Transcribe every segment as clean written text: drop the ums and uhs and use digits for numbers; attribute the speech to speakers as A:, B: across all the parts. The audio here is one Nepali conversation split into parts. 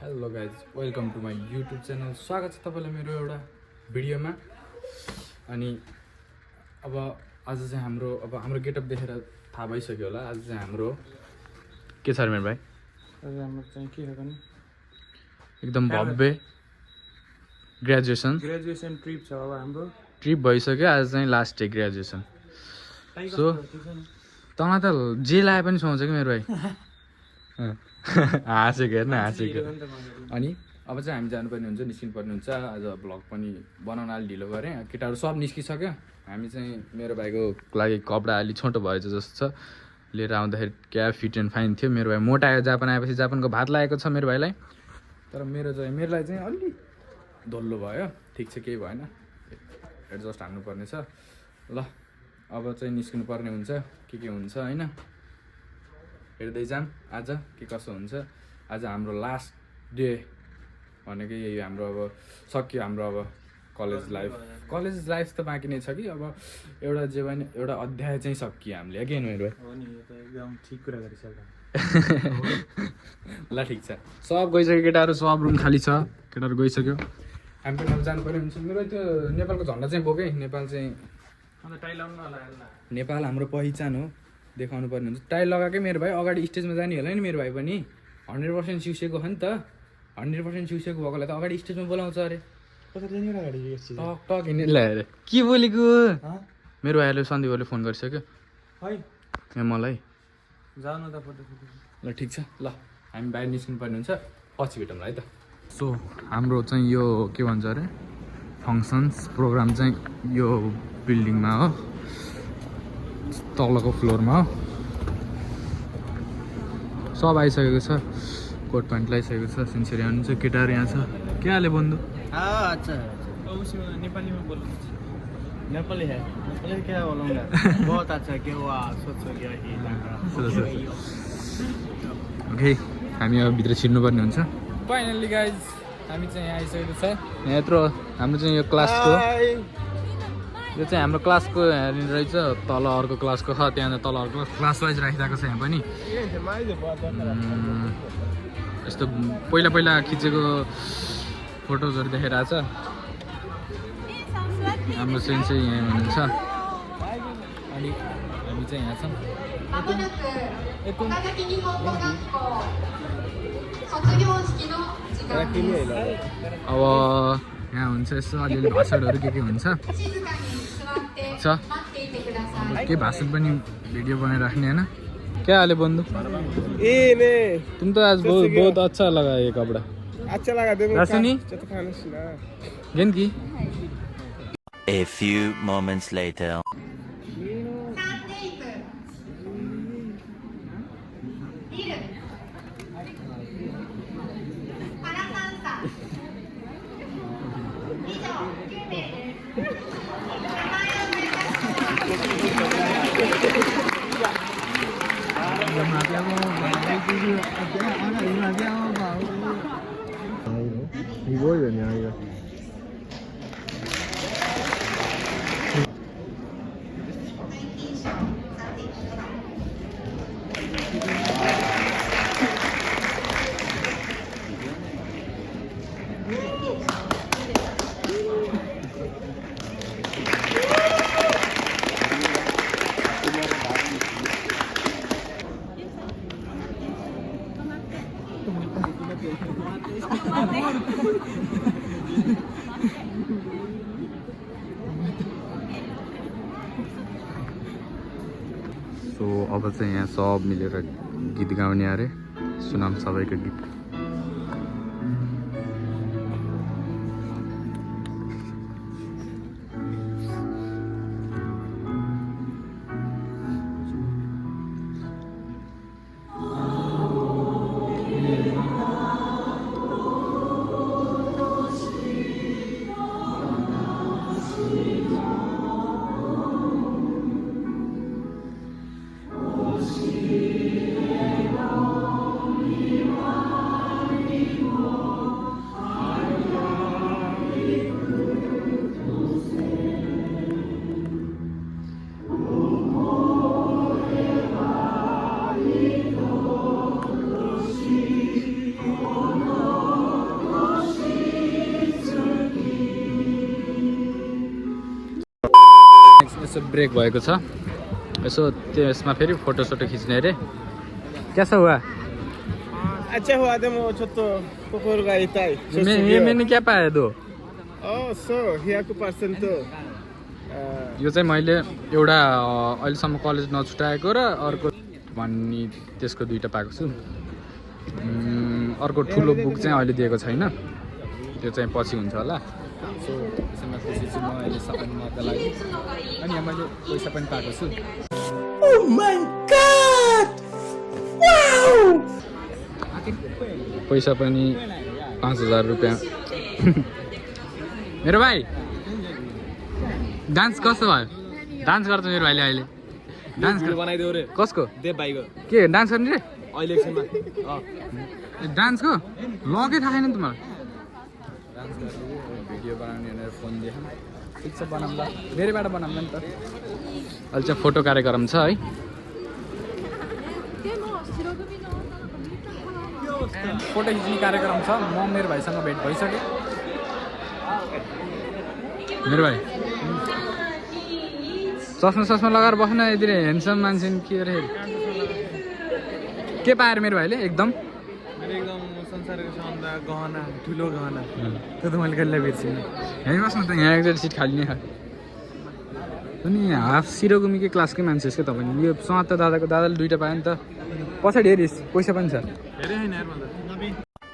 A: Hello guys, welcome to my YouTube channel. स्वागत छ तपाईँलाई मेरो एउटा भिडियोमा। अनि अब आज चाहिँ हाम्रो गेटअप देखेर थाहा भइसक्यो होला। आज चाहिँ हाम्रो के छ मेरो भाइ?
B: आज हाम्रो चाहिँ के हो भने
A: एकदम भव्य ग्रेजुएसन
B: ट्रिप छ। अब हाम्रो
A: ट्रिप भइसक्यो। आज चाहिँ लास्ट डे ग्रेजुएसन। सो तँलाई त जे लाए पनि सुहाउँछ कि मेरो भाइ। हाँसेको हेर्न, हाँसेको। अनि अब चाहिँ हामी जानुपर्ने हुन्छ, निस्किनुपर्ने हुन्छ। आज भ्लग पनि बनाउन अलि ढिलो गरेँ। केटाहरू सब निस्किसक्यो। हामी चाहिँ मेरो भाइको लागि कपडा अलि छोटो भएछ जस्तो छ। लिएर आउँदाखेरि क्या फिट एन्ड फाइन थियो। मेरो भाइ मोटा आयो। जापान आएपछि जापानको भात लागेको छ मेरो भाइलाई। तर मेरोलाई चाहिँ अलि धोल्लो भयो। ठिक छ, केही भएन, एडजस्ट हान्नुपर्ने छ। ल अब चाहिँ निस्किनु पर्ने हुन्छ, के हुन्छ होइन, हेर्दै जाम आज के कसो हुन्छ। आज हाम्रो लास्ट डे भनेकै यही हाम्रो अब सक्यो। हाम्रो अब कलेज लाइफ त बाँकी नै छ कि अब एउटा जे भने एउटा अध्याय चाहिँ सकियो हामीले। अगेन मेरो
B: हो नि, यो त एकदम ठिक कुरा गरिसक्यो।
A: ल ठिक छ, सब गइसक्यो केटाहरू। सब रुम खाली छ, केटाहरू गइसक्यो। हामी पनि अब जानुपर्ने हुन्छ। मेरो त्यो नेपालको झन्डा चाहिँ बोकेँ। नेपाल चाहिँ
B: अन्त टाइ लाउनु होला।
A: नेपाल हाम्रो पहिचान हो, देखाउनु पर्ने हुन्छ। टाइ लगाएकै मेरो भाइ अगाडि स्टेजमा जाने होला नि। मेरो भाइ पनि 100% सिउसेको हो नि त। 100% सिउसेको भएकोलाई त अगाडि स्टेजमा बोलाउँछ अरे। टक हिँड्ने ल्याएर के बोलेको? मेरो भाइले सन्दीपले फोन गरिसक्यो है मलाई।
B: जानु त फोटो
A: ल ठिक छ, ल हामी बाहिर निस्किनु पर्ने हुन्छ। पछि भेटौँला है त। सो हाम्रो चाहिँ यो के भन्छ अरे फङ्सन्स प्रोग्राम चाहिँ यो बिल्डिङमा हो, तलको फ्लोरमा हो। सब आइसकेको छ, कोट प्यान्ट लगाइसकेको छ, सिन्सियरी आउनु छ। केटाहरू यहाँ छ। के हाले बन्धु?
B: अच्छा नेपाली में बोलो। नेपाली है, नेपाली क्या बोलूँगा। बहुत अच्छा क्या हुआ, सोचो क्या
A: ओके, हामी अब भित्र छिर्नुपर्ने हुन्छ। फाइनल्ली गाइज हामी चाहिँ यहाँ आइसकेको छ। यहाँ यत्रो हाम्रो चाहिँ यो क्लासको, यो चाहिँ हाम्रो क्लासको यहाँनिर रहेछ। तल अर्को क्लासको छ, त्यहाँ तल अर्को क्लास वाइज राखिरहेको छ। यहाँ पनि यस्तो पहिला खिचेको फोटोजहरू देखाइरहेको छ। हाम्रो सेन्स चाहिँ यहाँ हुनुहुन्छ। अनि हामी चाहिँ यहाँ छौँ। अब यहाँ हुन्छ यसो अलिअलि भाषणहरू के हुन्छ। के भाषण पनि भिडियो बनाइराख्ने होइन। क्या हाले बंधु? तुम तो आज बहुत अच्छा लगा ये कपड़ा।
B: अच्छा लगा देखो।
A: गेंद की।
C: A few moments later.
A: So अब चाहिँ यहाँ सब मिलेर गीत गाउने अरे। सुनाम सबैको गीत। यसो ब्रेक भएको छ, यसो त्यसमा फेरि फोटोसोटो खिच्ने अरे। कैसा हुआ?
B: अच्छा हुआ दे मो छोटो कोकोर गाई ताई
A: मैंने क्या पाया दो?
B: सो हियाको पर्सन त
A: यो चाहिँ मैले एउटा अहिलेसम्म कलेज नछुटाएको र अर्को भन्ने त्यसको दुईटा पाएको छु। अर्को ठुलो बुक चाहिँ अहिले दिएको छैन, त्यो चाहिँ पछि हुन्छ होला। सो त्यसमा खुसी छु म अहिले सबै मर्का लागि। अनि यहाँ मैले पैसा पनि पाएको छु।
B: Oh my god! Wow!
A: पैसा पनि 5000 रुपियाँ। मेरो भाइ डान्स कस्तो भयो? डान्स गर्छ मेरो भाइले अहिले। डान्स
B: बनाइदेऊ रे।
A: कसको?
B: दे भाइको।
A: के डान्स गर्ने रे?
B: अहिले एकछिनमा
A: डान्सको लगै थाहा छैन तिमीलाई? डान्स गर्ने भिडियो बनाउने भनेर फोन देखाउँ। ठिक छ बनाउँला, मेरैबाट बनाउँला नि त। अहिले चाहिँ फोटो कार्यक्रम छ है। फोटो खिच्ने कार्यक्रम छ। म मेरो भाइसँग भेट भइसक्यो। मेरो भाइ चस्मा लगाएर बस्न यति ह्यान्डसम मान्छे के अरे। के पाएर मेरो भाइले एकदम
B: संसारको सबभन्दा गहना ठुलो गहना त्यो त मैले कहिल्यै बिर्सिनँ।
A: यहीँ बस्नु त, यहाँ एकचोटि सिट खाली नै खायो। अनि हाफ सिरोगुमीकै क्लासकै मान्छे हो क्या तपाईँ। यो सँग त दादाले दुईवटा पायो नि त। पछाडि हेरिस् पैसा पनि छ।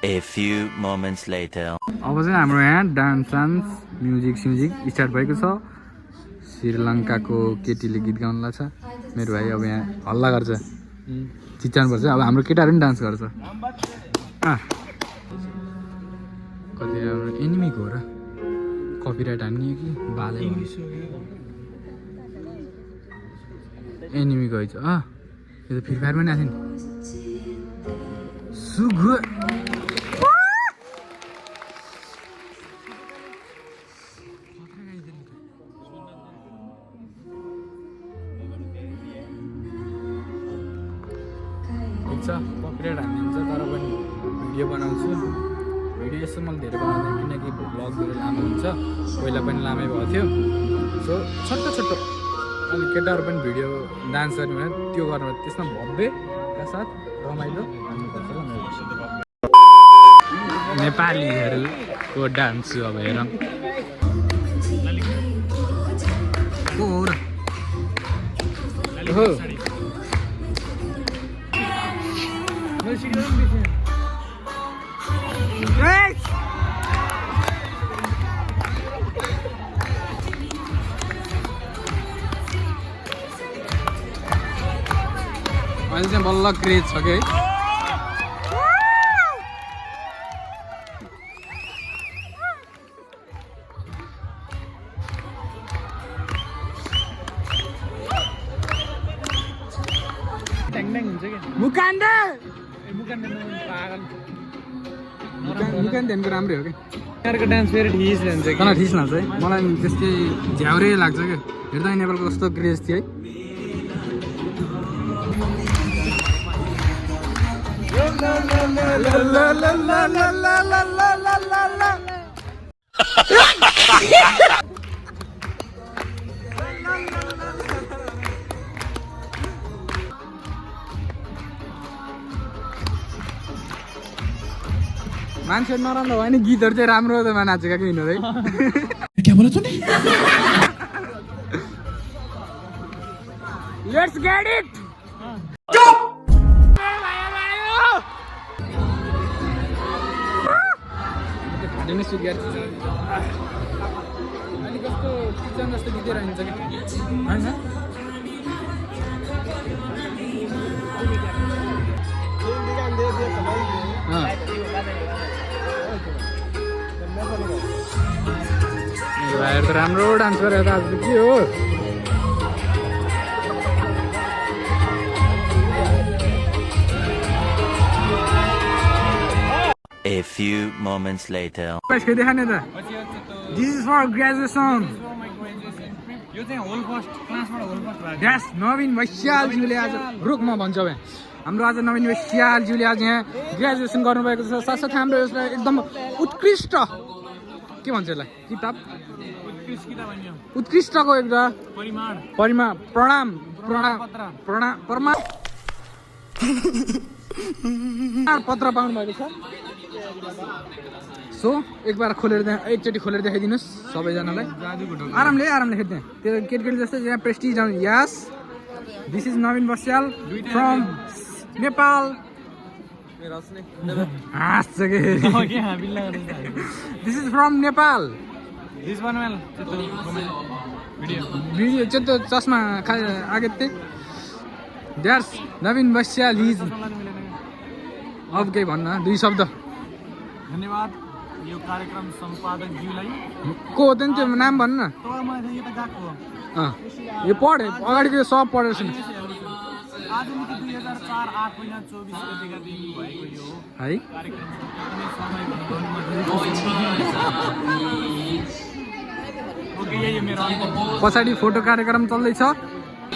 C: A few moments later.
A: अब चाहिँ हाम्रो यहाँ डान्स म्युजिक स्टार्ट भएको छ। श्रीलङ्काको केटीले गीत गाउनु लाग्छ। मेरो भाइ अब यहाँ हल्ला गर्छ, चिच्याउनुपर्छ। अब हाम्रो केटाहरू पनि डान्स गर्छ। कति राम्रो एनिमीको हो र? कपिराइट हान्ने कि बाले एनिमीको है। यो त फ्री फायर पनि आएको थियो नि। सुगु ठिक छ, कपिराइट हानिदिन्छ तर पनि भिडियो बनाउँछु। भिडियो यसो मैले धेरै बनाउँदैन किनकि भ्लग मेरो लामो हुन्छ। पहिला पनि लामै भएको थियो। सो छोटो अनि केटाहरू पनि भिडियो डान्स गर्ने भने त्यो गर्नु, त्यसमा भव्यका साथ रमाइलो हान्नुपर्छ ल। नेपालीहरूको डान्स अब हेर अहिले चाहिँ बल्ल क्रेज छ कि है। मुकानदेखिको राम्रै हो कि
B: डान्स फेरि ठिस हुन्छ कि
A: तँलाई ठिस लाग्छ है? मलाई त्यस्तै झ्याउरे लाग्छ क्या। हेर्दा नेपालको कस्तो क्रेज थियो है। मान्छे नराम्रो भयो नि, गीतहरू चाहिँ राम्रो त नाचेका कि हिँड्दै। क्या बोला तूने? Let's get it! Basic gear अलिक कस्तो किचन जस्तो गीतै रहन्छ कि होइन भाइहरू त राम्रो डान्स गरेर त आज त के हो
C: A few moments later.
A: देखाने त दिस इज फर ग्रेजुएसन
B: यो चाहिँ होल फर्स्ट क्लासबाट होल फर्स्ट भएको
A: द्यास नवीन वैश्यालज्यूले आज रुख म भन्छ भाइ हाम्रो आज नवीन वैश्यालज्यूले आज यहाँ ग्रेजुएसन गर्नुभएको छ साथसाथै हाम्रो यसलाई एकदम उत्कृष्ट के भन्छ यसलाई किताब
B: उत्कृष्ट किताब होइन
A: उत्कृष्टको एउटा
B: परिमाण
A: प्रणाम पत्र पाउनु भएको छ सो एकबार खोलेर एकचोटि खोलेर देखाइदिनुहोस् सबैजनालाई आरामले हेर्ने त्यो केटकेटी जस्तै यहाँ prestige yes this is Naveen Basyal from Nepal हाँस्छ के this is from Nepal video चाहिँ त्यो चस्मा आगे थिएँ द्याट्स नवीन बस्याल हिज अब केही भन्न दुई शब्द
B: धन्यवाद यो कार्यक्रम सम्पादक ज्यूलाई
A: को हो त नि त्यो नाम भन्नु न यो पढ अगाडिको सब पढेर सुन
B: आज मिति 2004 8 महिना 24 गतेका दिन भएको यो
A: है पछाडि फोटो कार्यक्रम चल्दैछ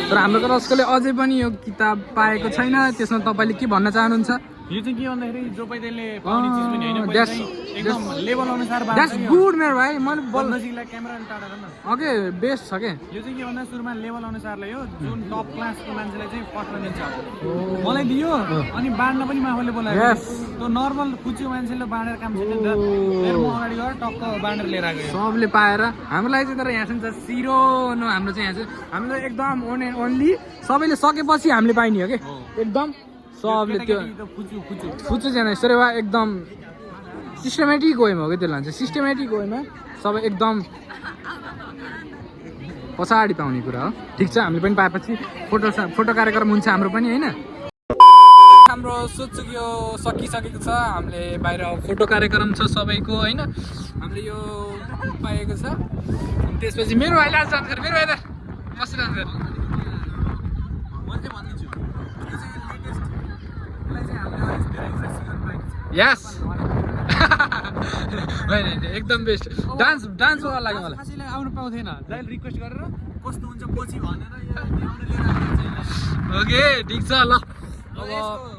A: तर हाम्रो रस्कोले अझै पनि यो किताब पाएको छैन त्यसमा तपाईँले के भन्न चाहनुहुन्छ
B: यो चाहिँ के भन्दाखेरि जो पैदाले पाउने चिज पनि हैन एकदम लेभल अनुसार
A: द्याट्स गुड मेरो भाइ मैले
B: नजिकलाई क्यामेरा टाढा गर्न
A: ओके बेस्ट छ के
B: यो चाहिँ के भन्दा सुरुमा लेभल अनुसारले हो जुन टप क्लासको मान्छेलाई चाहिँ फर्स्टमा दिन्छ मलाई दियो अनि बाँड्न पनि आफूले बोलायो त्यो नर्मल खुच्यो मान्छेले बाँडेर काम छैन नि त फेरि म अगाडि गएर टक्क बाँडेर लिएर आएको
A: सबले पाएर हामीलाई चाहिँ तर यहाँ चाहिँ सिरो न हाम्रो चाहिँ यहाँ चाहिँ हामीले एकदम ओन एन्ड ओन्ली सबैले सकेपछि हामीले पाइने हो कि एकदम सबले त्यो फुच्चो छैन यसरी वा एकदम सिस्टमेटिक वेमा हो कि त्यसलाई चाहिँ सिस्टमेटिक वेमा सबै एकदम पछाडि पाउने कुरा हो ठिक छ हामीले पनि पाएपछि फोटो कार्यक्रम हुन्छ हाम्रो पनि होइन हाम्रो सोध्छु कि यो सकिसकेको छ हामीले बाहिर फोटो कार्यक्रम छ सबैको होइन हामीले यो पाएको छ त्यसपछि मेरो भाइले आज डान्स गरे मेरो भाइ त कसरी डान्स गरे यस होइन एकदम बेस्ट डान्स वाला लाग्यो मलाई
B: कसैले आउनु पाउँथेन दाइले रिक्वेस्ट गरेर कस्तो हुन्छ पछि भनेर
A: ओके ठिक छ ल
B: अब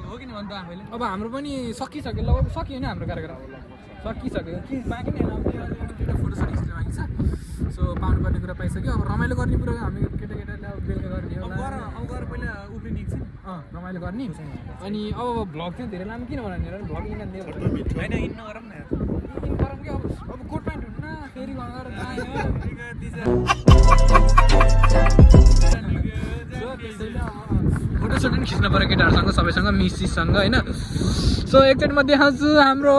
B: हो कि नि भन्दा आफैले
A: अब हाम्रो पनि सकिसक्यो लगभग सकियो नि हाम्रो कार्यक्रम सकिसक्यो कि बाँकी नै एउटा फोटो सकिसक्यो बाँकी छ सो पाउनुपर्ने कुरा पाइसक्यो अब रमाइलो गर्ने कुरा हामी केटाकेटाले अब बेलुका गर्ने
B: अब गएर पहिला उफ्रिने एकछिन
A: रमाइलो गर्ने अनि अब भ्लग चाहिँ धेरै लामो किन बनाउने र भ्लग निकाल्ने
B: होइन इन नगरौँ न
A: इन गरौँ कि अब कोट प्यान्ट हुन्न फेरि गएर फोटोसुट पनि खिच्नु पऱ्यो केटाहरूसँग सबैसँग मिसिससँग होइन सो एकचोटि म देखाउँछु हाम्रो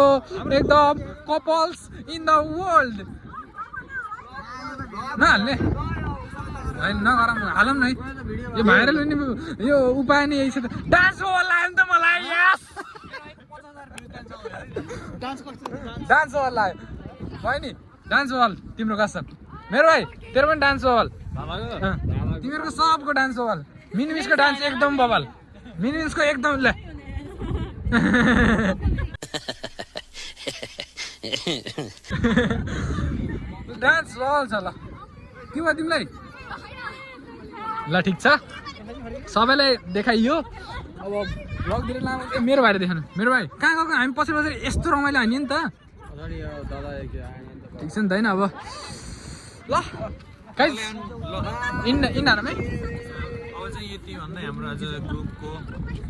A: एकदम कपल्स इन द वर्ल्ड नहाल्ने होइन नगरौँ हालौँ न है यो भाइरल हुने यो उपाय नै यही छ त डान्स हो लाग्यो नि त मलाई डान्स वाल लाग्यो भयो नि डान्स वाल तिम्रो कसम मेरो भाइ तेरो पनि डान्स वाल तिमीहरूको सबको डान्स वाल मिनिमिसको डान्स एकदम बबाल मिनिमिसको एकदम ल डान्स वाल छ ल के भयो तिमीलाई ल ठिक छ सबैलाई देखाइयो अब भ्लग धेरै लामो मेरो भाइले देखाउनु मेरो भाइ कहाँ गएको हामी पछि यस्तो रमाइलो हान्यो नि त ठिक छ नि त होइन अब ल गाइस इन्डामै
B: अब चाहिँ यति भन्दै हाम्रो आज ग्रुपको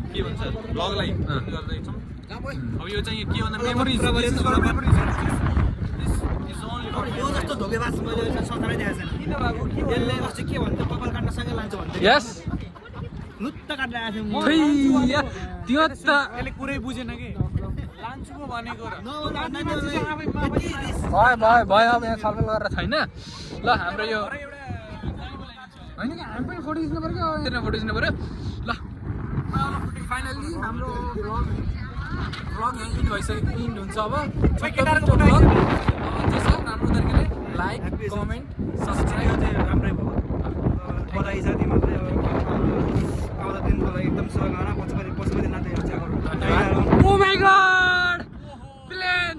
B: के भन्छ ब्लगलाई गर्दैछौँ अब यो चाहिँ के भन्दा मेमोरिज यो जस्तो धोकेबाज मैले संसारै देखाएको छैन किन बाबु यसले अस्ति के भन्छ कपाल काट्न सँगै लान्छ भन्दै
A: यस
B: लुत्त काट्न आएको थियो
A: त्यो त
B: यसले कुरै बुझेन कि जान्छु म भनेको र
A: भयो अब यहाँ छलफल गरेर छैन ल हाम्रो यो होइन कि हामी पनि फोटो खिच्नु पऱ्यो कि फोटो खिच्नु पऱ्यो ल फाइनल्ली हाम्रो भ्लग यहीँ इन्ड भइसक्यो इन्ड हुन्छ अब जे छ राम्रो तरिकाले लाइक कमेन्ट सब्सक्राइब
D: राम्रै भयो बधाई छ तिमीहरूलाई आउँदा दिनको लागि एकदम सहयोग पशुपति नाथे रक्षा गरौँ
A: ओ माई गॉड प्लेन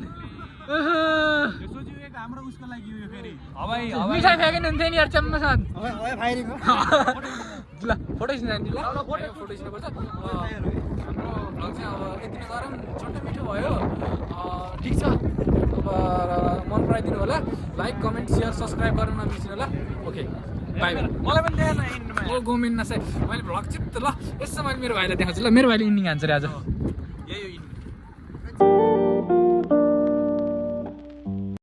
B: सोचिएको हाम्रो उसको लागि यो फेरि
A: मिठाई फ्याँकिनु हुन्थ्यो नि यार चम्म साथ
D: फाइरिङ
A: ल फोटो खिच्नु जाने ल फोटो खिच्नुपर्छ हाम्रो भ्लग चाहिँ अब यति नै गरौँ छोटो मिठो भयो ठिक छ अब मन पराइदिनु होला लाइक कमेन्ट सेयर सब्सक्राइब गर्न नबिर्सिनु होला ओके बाई बाई
B: मलाई पनि देखाएन इन्डमा
A: ओ गोमेन नसै मैले भ्लग चाहिँ ल यसो मैले मेरो भाइलाई देखाउँछु ल मेरो भाइले इन्डिङ हान्छ अरे आज